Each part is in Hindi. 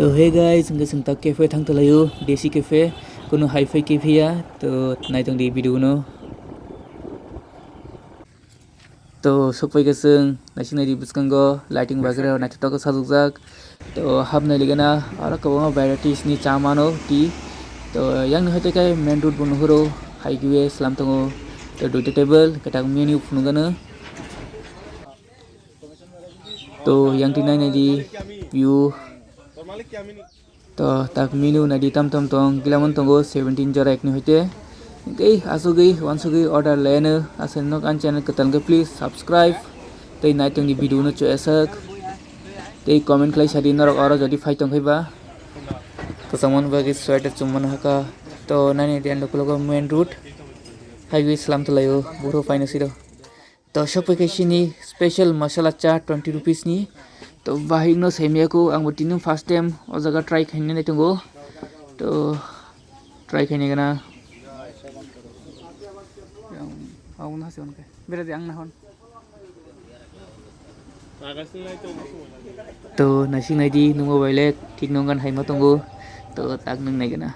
तो हे गाइस जों संता कैफे थांथलायो देसी कैफे कोनो हाईफाई कैफे या तो नायतों दि भिडियो नो तो सफैगा जों नायसिनायदि बुसकांगो लाइटिंग बागेरा नायथावथाव साजुकजाक तो हाबनाय लगेना आरो गोबां भेराइटिस नि चामानो टी तो yang haitai main road bon horo highway slam tongo तो दुइटा टेबल कटाक मेन्यू फुनुगानो तो yang ti नायनाय दि view तो ताक menu नायदि tam tam tong gilamon tongo 17 jora ekni hoite gei asugei wansugei order leno asen nok an channel ketalge please subscribe tei naitong di video no choesak tei comment klai sadi norok oro jodi faitong khaiba तो सामान बागी स्वेटर चुम्मन हका तो नानी दियान लोकलोग मेन रूट हाईवे सलाम तो लायो बुरो फाइनेसिरो तो शॉप कैसिनी स्पेशल मसाला चा 20 रुपीस नि तो बाहिर नो सेमिया को आं बतिनो फर्स्ट टाइम ओ जगह ट्राई खाइने नायतंगो तो ट्राई खाइने गना आउन हासे उनके बेरा दे आं ना हन तो नासिं नायदि नो मोबाइल ठीक नंगन हाइमा तंगो तो ताक नों नायगोना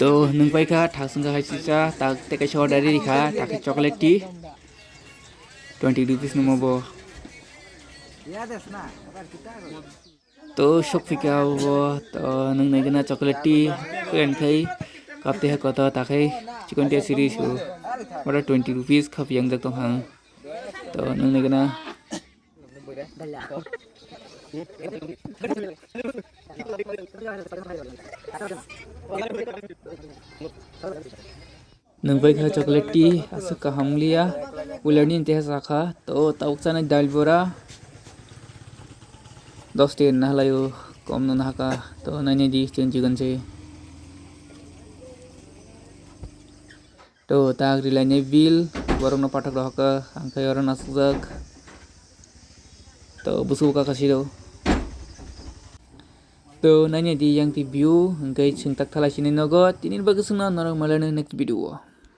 तो नों पाइखा थासंगा हाइसिसा ताक तेका शॉर्डारि रिखा ताके चॉकलेट टी 20 रुपीस नमबो तो शॉप फिका वो तो नों नायगोना चॉकलेट टी फ्रेंड खाइ कापते हा कत ताकै चिकन टी सीरीज हो बड़ा 20 रुपीस खप yang जक तो हां तो नों नायगोना नों पाइखा चॉकलेट टी आसु कहम लिया उलरनि इंते साखा तो ताउकसाना दाल बोरा 10 टेन ना लायो कम न हाका तो नायनि दि चिकन से तो ताक रिलायनि बिल बरंनो पाठक रहका आंखाय अर नासुजाक तो बुसुका कासिरो तो नायनि दि yang ti view engkai singtak thalai sini nogo tinin bagus na narang malane next video